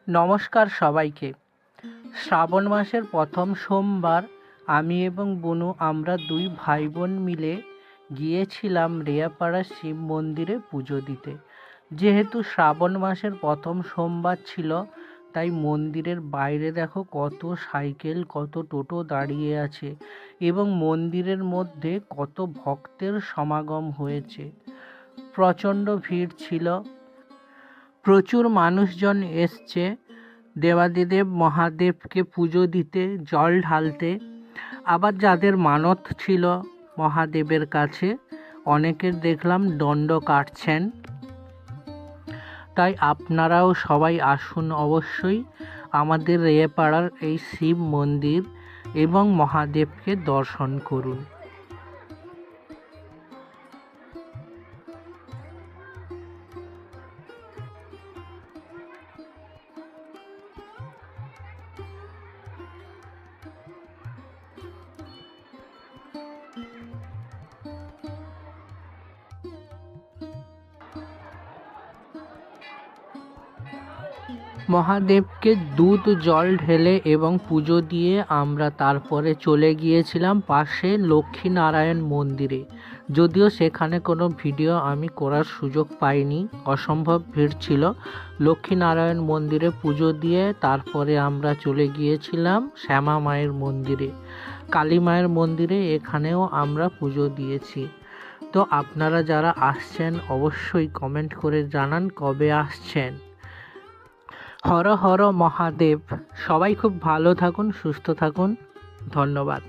নমস্কার সবাইকে। শ্রাবণ মাসের প্রথম সোমবার আমি এবং বনু আমরা দুই ভাই বোন মিলে গিয়েছিলাম রেয়াপাড়া শিব মন্দিরে পুজো দিতে। যেহেতু শ্রাবণ মাসের প্রথম সোমবার ছিল, তাই মন্দিরের বাইরে দেখো কত সাইকেল, কত টোটো দাঁড়িয়ে আছে এবং মন্দিরের মধ্যে কত ভক্তের সমাগম হয়েছে। প্রচণ্ড ভিড় ছিল, প্রচুর মানুষজন এসছে দেবাদিদেব মহাদেবকে পুজো দিতে, জল ঢালতে। আবার যাদের মানত ছিল মহাদেবের কাছে, অনেকের দেখলাম দণ্ড কাটছেন। তাই আপনারাও সবাই আসুন অবশ্যই আমাদের রেয়াপাড়ার এই শিব মন্দির এবং মহাদেবকে দর্শন করুন। মহাদেবকে দুধ জল ঢেলে এবং পুজো দিয়ে আমরা তারপরে চলে গিয়েছিলাম পাশে লক্ষ্মীনারায়ণ মন্দিরে। যদিও সেখানে কোনো ভিডিও আমি করার সুযোগ পাইনি, অসম্ভব ভিড় ছিল। লক্ষ্মীনারায়ণ মন্দিরে পুজো দিয়ে তারপরে আমরা চলে গিয়েছিলাম শ্যামা মায়ের মন্দিরে, কালী মায়ের মন্দিরে। এখানেও আমরা পুজো দিয়েছি। তো আপনারা যারা আসছেন অবশ্যই কমেন্ট করে জানান কবে আসছেন। হর হর মহাদেব। সবাই খুব ভালো থাকুন, সুস্থ থাকুন। ধন্যবাদ।